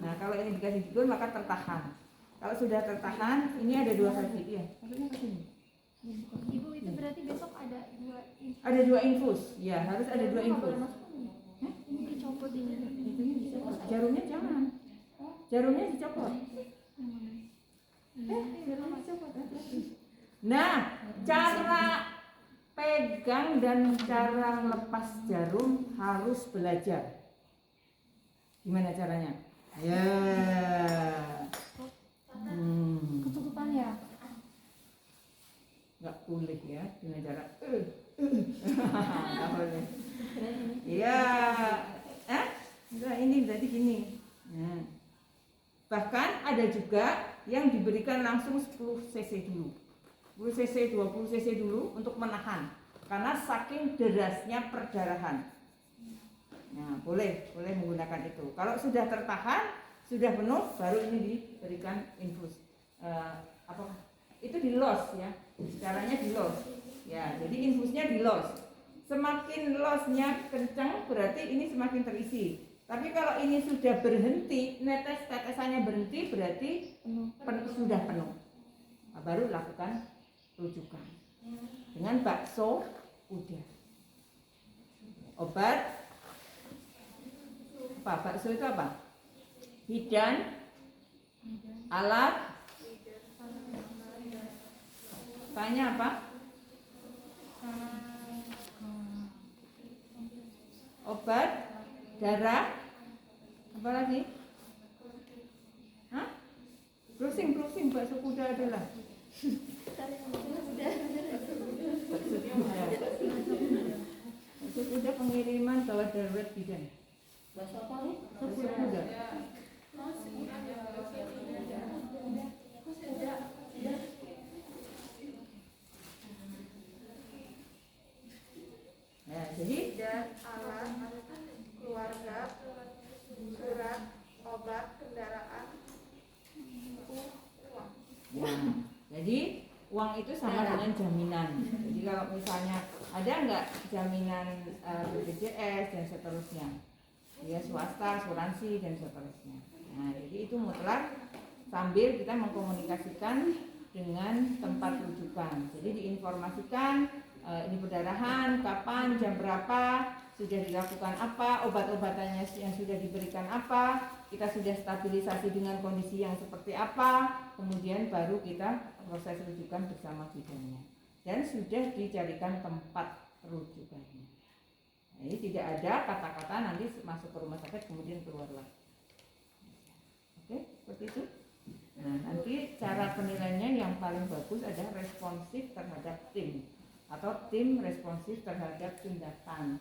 Nah kalau ini dikasih jegul maka tertahan. Kalau sudah tertahan, ini ada 2 versi ya. Maksudnya ke sini. Ibu itu berarti besok ada 2 Ada 2 infus, ya harus ada 2 infus. ini dicopot ini. Itunya dicopot. Jarumnya jangan. Jarumnya dicopot. Jarumnya dicopot. Nah, cara pegang dan cara lepas jarum harus belajar. Gimana caranya? Ya. Ketutupan ya. Nggak boleh ya dengan cara nggak boleh. Iya. Enggak, ini berarti gini. Nah. Bahkan ada juga yang diberikan langsung 10 cc dulu, 10 cc, 20 cc dulu untuk menahan, karena saking derasnya perdarahan. Nah, boleh menggunakan itu. Kalau sudah tertahan, sudah penuh, baru ini diberikan infus. Itu di los ya, caranya di los. Ya, jadi infusnya di los. Semakin losnya kencang, berarti ini semakin terisi. Tapi kalau ini sudah berhenti, tetesannya berhenti, berarti sudah penuh. Nah, baru lakukan rujukan dengan bakso udah. Obat apa? Bakso itu apa? Bidan, alat, tanya apa? Obat, darah, apa lagi? Hah? Browsing, bakso kuda adalah. Bakso kuda pengiriman gawat darurat bidan. Bakso apa nih? Bakso kuda. Nah, jadi Dan alat, keluarga, surat, obat, kendaraan, uang. ya, jadi uang itu sama dengan jaminan. Jadi kalau misalnya ada nggak jaminan BPJS dan seterusnya, ya swasta, asuransi dan seterusnya. Nah, jadi itu mutlak sambil kita mengkomunikasikan dengan tempat rujukan. Jadi diinformasikan ini perdarahan, kapan, jam berapa, sudah dilakukan apa, obat-obatannya yang sudah diberikan apa, kita sudah stabilisasi dengan kondisi yang seperti apa, kemudian baru kita proses rujukan bersama bidannya. Dan sudah dicarikan tempat rujukannya. Nah, ini tidak ada kata-kata nanti masuk ke rumah sakit kemudian keluar lagi. Oke, seperti itu. Nah, nanti cara penilaiannya yang paling bagus adalah responsif terhadap tim atau tim responsif terhadap tindakan.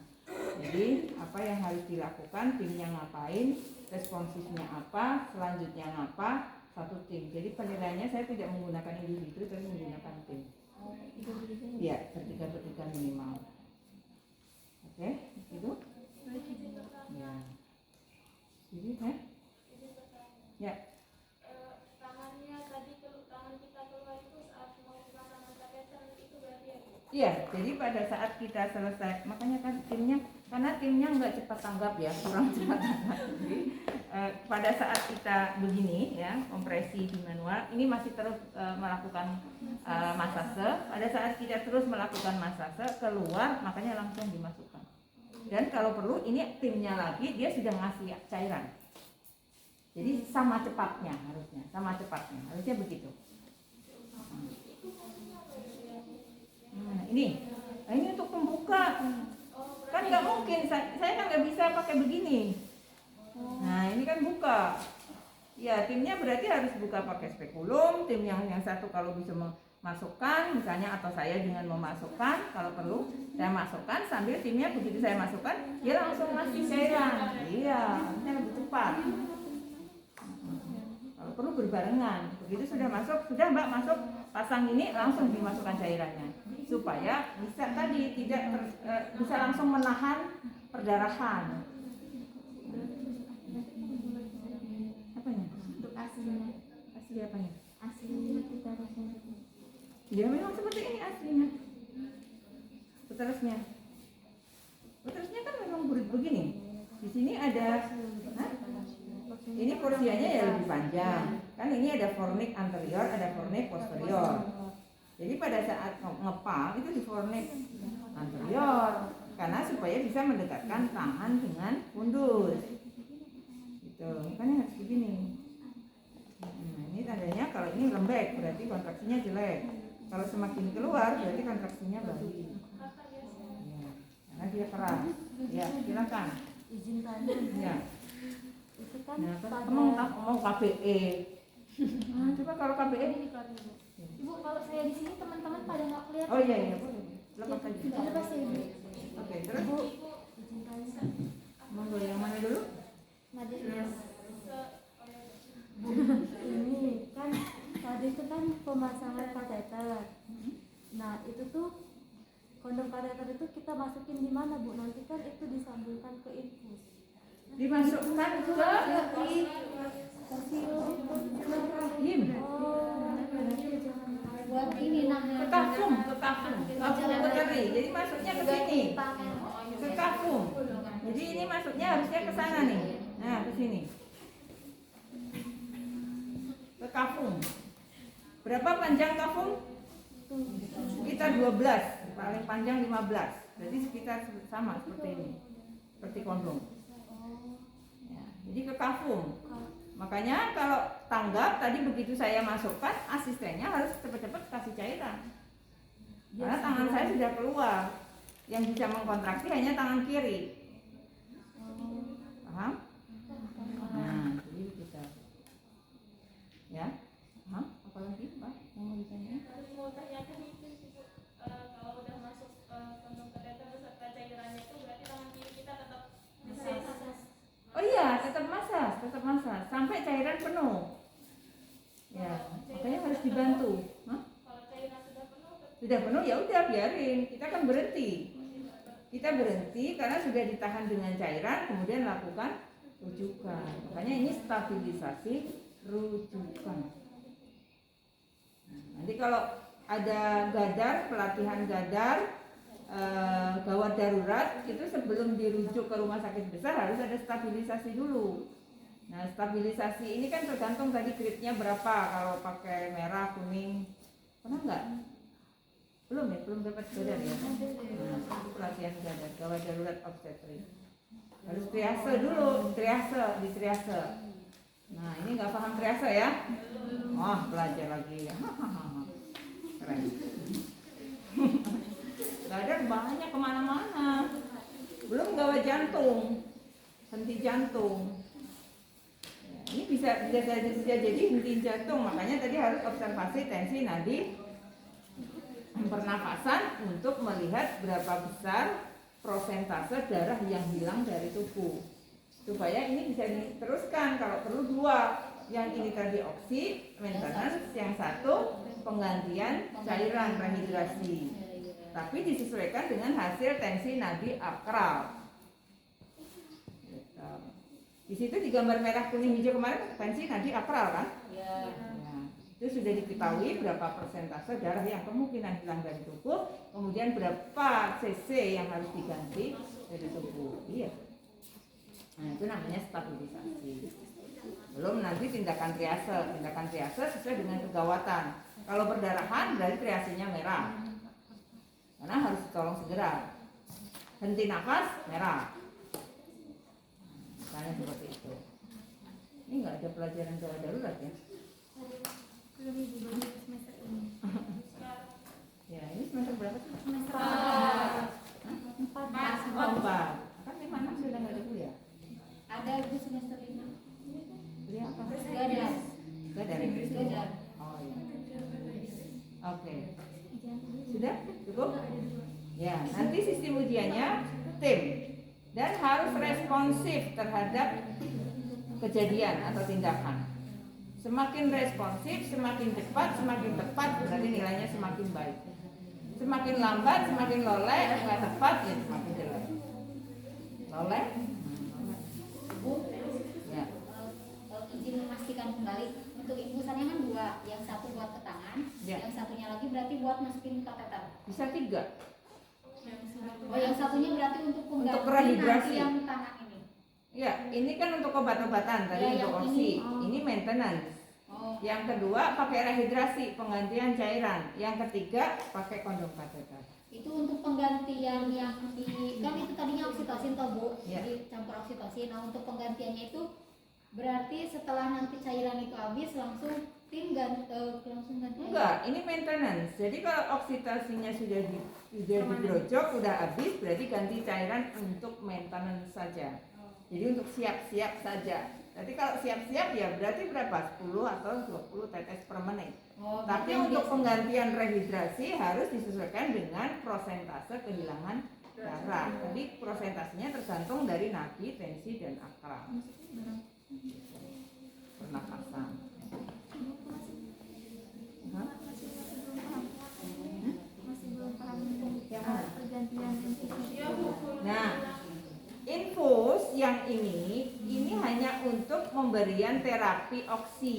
Jadi apa yang harus dilakukan, timnya ngapain, responsifnya apa, selanjutnya ngapa, satu tim. Jadi penilaiannya saya tidak menggunakan individu tapi menggunakan tim. Iya, bertiga minimal. Oke, itu. Ya. Jadi ya. Tangannya tadi tangan kita keluar itu saat mau melaksanakan kateter itu berarti ya? Iya, jadi pada saat kita selesai, makanya kan timnya, karena timnya nggak cepat tanggap ya, kurang cepat tanggap. Jadi pada saat kita begini ya, kompresi di manual, ini masih terus melakukan masase. Pada saat kita terus melakukan masase, keluar, makanya langsung dimasukkan. Dan kalau perlu, ini timnya lagi, dia sudah ngasih cairan. Jadi sama cepatnya harusnya begitu. Nah, ini untuk pembuka. Kan nggak mungkin, saya kan nggak bisa pakai begini. Nah ini kan buka. Ya timnya berarti harus buka pakai spekulum. Tim yang satu kalau bisa memasukkan, misalnya atau saya dengan memasukkan, kalau perlu saya masukkan sambil timnya begitu saya masukkan dia langsung ngasih cairan. Iya, ini lebih cepat. Kalau perlu berbarengan. Begitu sudah masuk, sudah Mbak masuk, pasang ini langsung dimasukkan cairannya supaya bisa tadi bisa langsung menahan perdarahan. Apanya? Untuk aslinya. Asli apanya? Aslinya kita harusnya. Ya memang seperti ini aslinya. Uterusnya kan memang begini. Di sini ada, ini porsianya ya lebih panjang. Kan ini ada fornix anterior, ada fornix posterior. Jadi pada saat ngepal itu di fornix anterior, karena supaya bisa mendekatkan tangan dengan fundus. Gitu, kan harus begini. Nah, ini tandanya kalau ini lembek berarti kontraksinya jelek. Kalau semakin keluar berarti kontraksinya bagus. Ya, karena dia keras. Ya, silakan. Izin tanya. Ya. Itu kan Nah, pada mau KBE. Nah, coba kalau KBE. Ibu, kalau saya di sini teman-teman pada nggak kelihatan. Oh iya boleh. Lepas aja. Lepas ya Ibu. Oke, terus Ibu, izin tanya. monggo yang mana dulu? Majelis. Ini kan tadi itu kan pemasangan kateter. Nah itu tuh kondom kateter itu kita masukin di mana Bu? Nanti kan itu disambungkan ke infus. Dimasukkan ke Rahim. Oh, berarti jangan. Buat ini namanya. ke kafum puteri. Jadi masuknya ke sini. Ke kafum. Jadi ini masuknya harusnya ke sana nih. Nah, ke sini. Ke kafum. Berapa panjang kafum? Sekitar 12, paling panjang 15. Jadi sekitar sama seperti ini. Seperti kondom. Ya, jadi ke kafum. Makanya kalau tanggap tadi begitu saya masukkan, asistennya harus cepat-cepat kasih cairan. Karena tangan saya sudah keluar. Yang bisa mengkontraksi hanya tangan kiri. Paham? Nah, jadi kita. Ya, paham? Apalagi Pak? Yang mau ditanya? Mau tanyakan itu kalau udah masuk kondom kateter beserta cairannya itu berarti tangan kiri kita tetap bisa. Oh iya, tetap massage sampai cairan penuh. Ya, makanya harus dibantu. Hah? Kalau cairan Sudah penuh ya udah biarin. Kita kan berhenti. Kita berhenti karena sudah ditahan dengan cairan, kemudian lakukan rujukan. Makanya ini stabilisasi rujukan. Nah, nanti kalau ada gadar, pelatihan gadar, gawat darurat itu sebelum dirujuk ke rumah sakit besar harus ada stabilisasi dulu. Nah, stabilisasi ini kan tergantung tadi grade-nya berapa. Kalau pakai merah, kuning, pernah nggak? Belum ya, belum dapat gadar ya. Nah, itu pelatihan gadar, gawat darurat obstetrik. Harus triase dulu, di triase. Nah, ini nggak paham triase ya? Oh, belajar lagi ya. Keren. Gadar banyak kemana-mana. Belum gawat jantung, henti jantung. Ya, ini bisa jadi henti jantung. Makanya tadi harus observasi tensi nadi pernafasan untuk melihat berapa besar prosentase darah yang hilang dari tubuh. Supaya ini bisa diteruskan. Kalau perlu 2, yang ini tadi oksi, maintenance, yang satu penggantian cairan rehidrasi. Tapi disesuaikan dengan hasil tensi nadi akral. Di situ di gambar merah kuning hijau kemarin tensi nadi akral kan? Ya. Itu sudah diketahui berapa persentase darah yang kemungkinan hilang dari tubuh, kemudian berapa cc yang harus diganti dari tubuh. Iya. Nah, itu namanya stabilisasi. Belum nanti tindakan triase sesuai dengan kegawatan. Kalau perdarahan berarti triasenya merah. Karena harus ditolong segera. Henti nafas merah. Misalnya seperti itu. Ini Ini nggak ada pelajaran gawat darurat ya? Belum ibu, baru semester ini. Ya, ini semester berapa sih? Semester 4. Oh, 4. Kan 5-6 sudah nggak ada kuliah. Ada ibu semester 5. Kuliah apa? Gak ada. Nggak ada. Gak ada. Oh iya. Oke. Sudah? Cukup? Ya, nanti sistem ujiannya tim dan harus responsif terhadap kejadian atau tindakan. Semakin responsif, semakin cepat, semakin tepat berarti nilainya semakin baik. Semakin lambat, semakin loleh, nggak tepat ya semakin jelek. Loleh? Ibu, Ya. izin memastikan kembali untuk infusannya kan 2, yang satu buat ke tangan, Ya. yang satunya lagi berarti buat masukin kateter. Bisa 3. Oh, yang satunya berarti untuk pengganti rehidrasi. nanti yang tangan ini. Ya, ini kan untuk obat-obatan tadi Ya, untuk yang oksi. ini, oh. Ini maintenance. Oh, Yang kedua pakai rehidrasi, penggantian cairan. Yang ketiga pakai kondom kateter. itu untuk penggantian yang di kan itu tadinya oksitosin toh Bu, Ya. jadi campur oksitosin. Nah, untuk penggantiannya itu berarti setelah nanti cairan itu habis langsung langsung ganti. Enggak, ini maintenance. Jadi kalau oksitasinya sudah digerojok, udah habis, berarti ganti cairan untuk maintenance saja. Jadi untuk siap-siap saja. Jadi kalau siap-siap ya berarti berapa? 10 atau 20 tetes per menit. Oh, Tapi berarti untuk yang penggantian rehidrasi harus disesuaikan dengan prosentase kehilangan darah. Jadi prosentasenya tergantung dari nadi, tensi, dan akram. Pernapasan. Hah? Masih belum paham Yang mana? pergantian Nah, infus yang ini hanya untuk pemberian terapi oksi.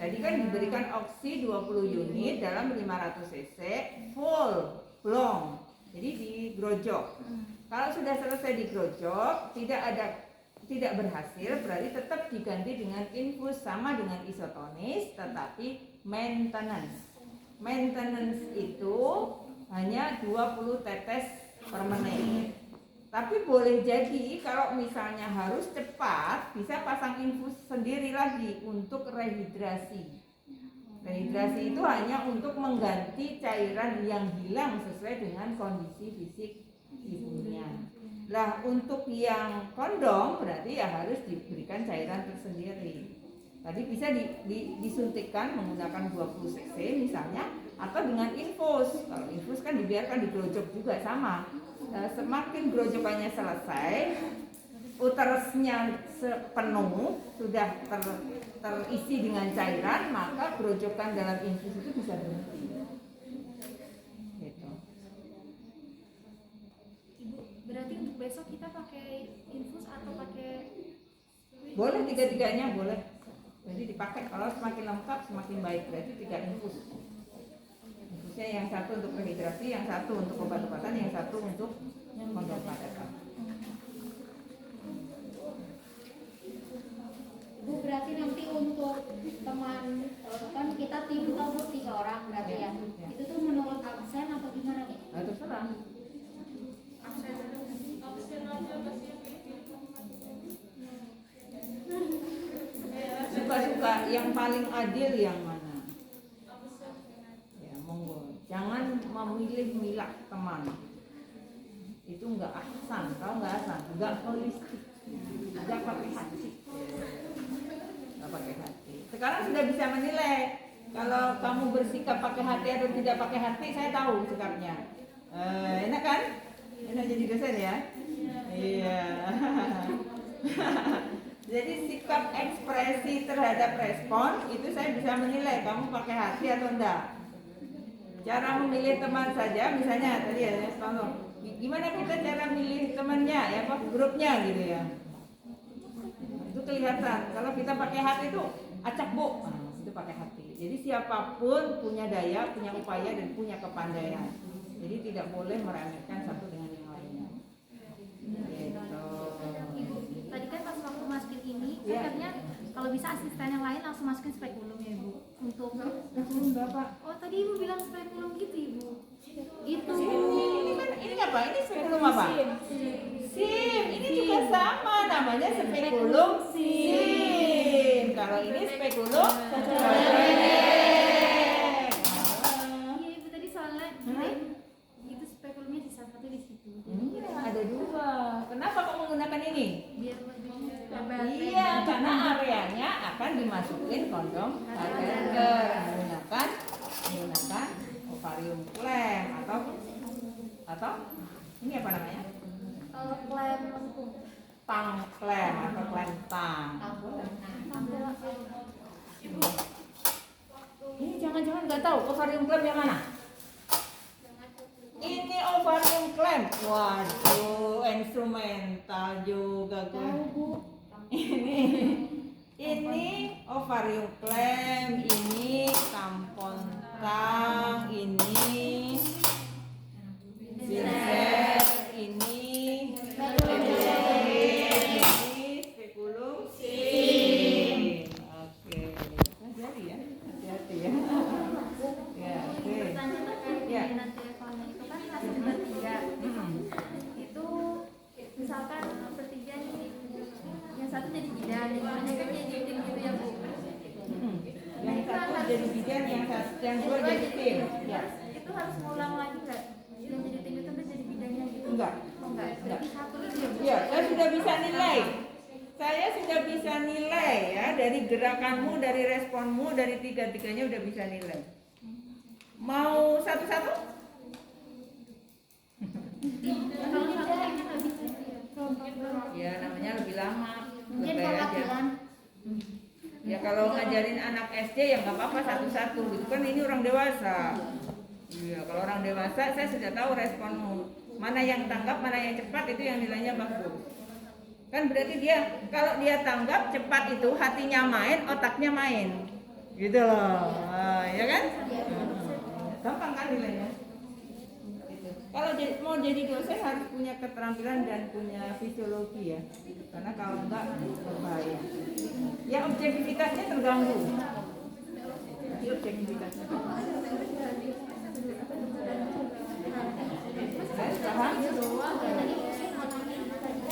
Tadi kan diberikan oksi 20 unit dalam 500 cc full blong. Jadi digrojok. Kalau sudah selesai digrojok, tidak berhasil, berarti tetap diganti dengan infus sama dengan isotonis, tetapi maintenance. Maintenance itu hanya 20 tetes per menit. Tapi boleh jadi kalau misalnya harus cepat, bisa pasang infus sendiri lagi untuk rehidrasi. Rehidrasi itu hanya untuk mengganti cairan yang hilang sesuai dengan kondisi fisik ibunya. Lah untuk yang kondom berarti ya harus diberikan cairan tersendiri. Tadi bisa disuntikkan menggunakan 20 cc misalnya, atau dengan infus. Kalau infus kan dibiarkan digrojok juga sama. Semakin grojokannya selesai, uterusnya sepenuh sudah terisi dengan cairan, maka grojokan dalam infus itu bisa berhenti. Gitu. Ibu, berarti untuk besok kita pakai infus atau pakai Boleh tiga-tiganya boleh. Jadi dipakai kalau semakin lengkap semakin baik, berarti 3 infus. Infusnya yang satu untuk rehidrasi, yang satu untuk obat-obatan, yang satu untuk kondom kateter. Bu, berarti nanti untuk teman kan kita tim tahu 3 orang berarti ya. Ya. Itu tuh menurut absen atau gimana nih? Nah, terserah. absen aja pasti Suka-suka yang paling adil yang mana? Ya, monggo. Jangan memilih milah teman. Itu enggak ahsan, tahu enggak ahsan? Enggak holistik. Enggak pakai hati. Enggak pakai hati. Sekarang sudah bisa menilai kalau kamu bersikap pakai hati atau tidak pakai hati, saya tahu sikapnya. Enak kan? Enak jadi dosen ya? Iya. Jadi sikap ekspresi terhadap respon itu saya bisa menilai kamu pakai hati atau enggak. Cara memilih teman saja, misalnya tadi ya, contoh, gimana kita cara milih temannya, ya apa grupnya gitu ya. Itu kelihatan. Kalau kita pakai hati itu acak bu, nah, itu pakai hati. Jadi siapapun punya daya, punya upaya dan punya kepandaian. Jadi tidak boleh meremehkan satu dengan yang lainnya. Gitu. Ibu, tadi kan pas waktu masukin ini, Iya. katanya kalau bisa asisten yang lain langsung masukin spekulum ya Ibu. Untuk Berapa? oh tadi Ibu bilang spekulum gitu Ibu. Itu Ini apa? Ini spekulum apa? SIM. Ini juga sama namanya spekulum SIM. Kalau ini spekulum Iya ibu tadi soalnya itu spekulumnya di salah satu di situ. ada dua. Kenapa kok menggunakan ini? Biar lebih lebar. Iya, karena areanya akan dimasukin kondom kateter menggunakan ovarium clamp atau ini apa namanya? Klaim lengkung. Tang clamp atau clamp tang. Ini jangan-jangan nggak tahu ovarium clamp yang mana? Ini ovarium clamp. Waduh, instrumental juga gue. Ini ovarium clamp, ini tampon tang, ini pinset, ini spekulum. Oke, jadi ya, hati-hati ya. Ya, oke. Ya. Nanti evaluasi itu kan hasil bertiga. Itu misalkan bertiga nih, yang satu jadi bidan, yang lainnya kan jadi tim gitu ya bu. Yang satu jadi bidan, yang dua jadi tim. Ya. Itu harus ngulang lagi nggak? Yang jadi tim itu udah jadi bidannya gitu? Enggak. Oh, enggak. Berarti satu itu ya bu. Ya, saya sudah bisa nilai. Saya sudah bisa nilai ya dari gerakanmu, dari responmu, dari tiga-tiganya udah bisa nilai. Mau satu-satu? Kalau satu timnya nggak bisa. Ya namanya lebih lama. Mungkin Lebih aja. perwakilan. Ya kalau ngajarin anak SD ya nggak apa-apa satu-satu gitu kan ini orang dewasa. Iya kalau orang dewasa saya sudah tahu responmu. Mana yang tanggap, mana yang cepat itu yang nilainya bagus. Kan berarti dia kalau dia tanggap cepat itu hatinya main, otaknya main. Gitu loh. Ya kan? Gampang kan nilainya? Gitu. Kalau mau jadi dosen harus punya keterampilan dan punya fisiologi ya. Karena kalau enggak berbahaya. Ya objektivitasnya terganggu. Jadi objektivitasnya. Paham?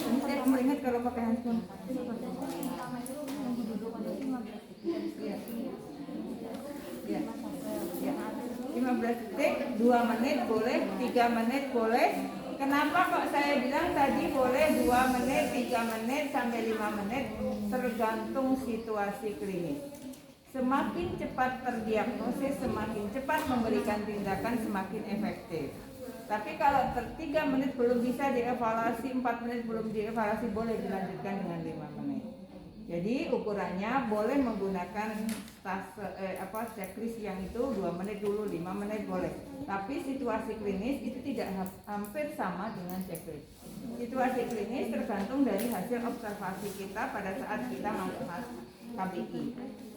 Ini saya cuma ingat kalau pakai handphone. Iya. Iya. Ya. 15 detik, 2 menit boleh, 3 menit boleh. Kenapa kok saya bilang tadi boleh 2 menit, 3 menit, sampai 5 menit tergantung situasi klinis. Semakin cepat terdiagnosis, semakin cepat memberikan tindakan, semakin efektif. Tapi kalau 3 menit belum bisa dievaluasi, 4 menit belum dievaluasi, boleh dilanjutkan dengan 5 menit. Jadi ukurannya boleh menggunakan checklist yang itu 2 menit dulu, 5 menit boleh. Tapi situasi klinis itu tidak hampir sama dengan checklist. Situasi klinis tergantung dari hasil observasi kita pada saat kita masuk KBI.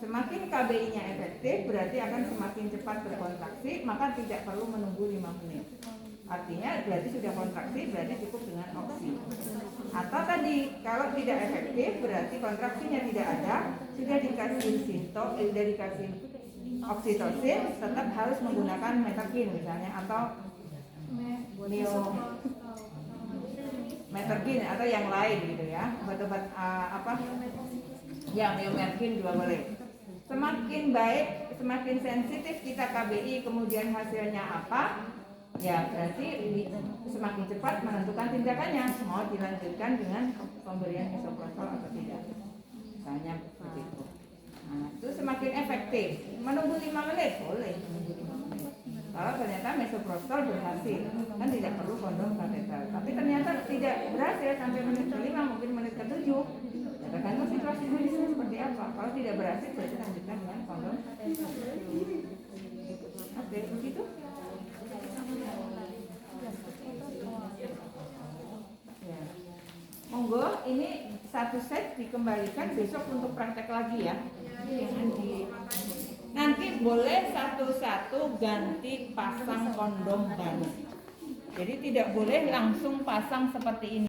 Semakin KBI-nya efektif berarti akan semakin cepat berkontraksi, maka tidak perlu menunggu 5 menit. Artinya berarti sudah kontraksi, berarti cukup dengan oksi. Atau tadi kalau tidak efektif berarti kontraksinya tidak ada, sudah dikasih sudah dikasih oksitosin, tetap harus menggunakan metergin misalnya atau metergin atau yang lain gitu ya, obat-obat yang myomergin juga boleh. Semakin baik, semakin sensitif kita KBI kemudian hasilnya apa, ya berarti semakin cepat menentukan tindakannya, mau dilanjutkan dengan pemberian misoprostol atau tidak, misalnya seperti itu. Nah, itu semakin efektif. Menunggu 5 menit boleh menunggu 5 menit. Kalau ternyata misoprostol berhasil, kan tidak perlu kondom kateter. Tapi ternyata tidak berhasil sampai menit ke-5, mungkin menit ke-7. Ya, tergantung situasi klinisnya seperti apa. Kalau tidak berhasil, berarti lanjutkan dengan kondom kateter. Oke, begitu. Ya. Monggo, ini satu set dikembalikan besok untuk praktek lagi ya. Nanti boleh satu-satu ganti pasang kondom baru. Jadi tidak boleh langsung pasang seperti ini.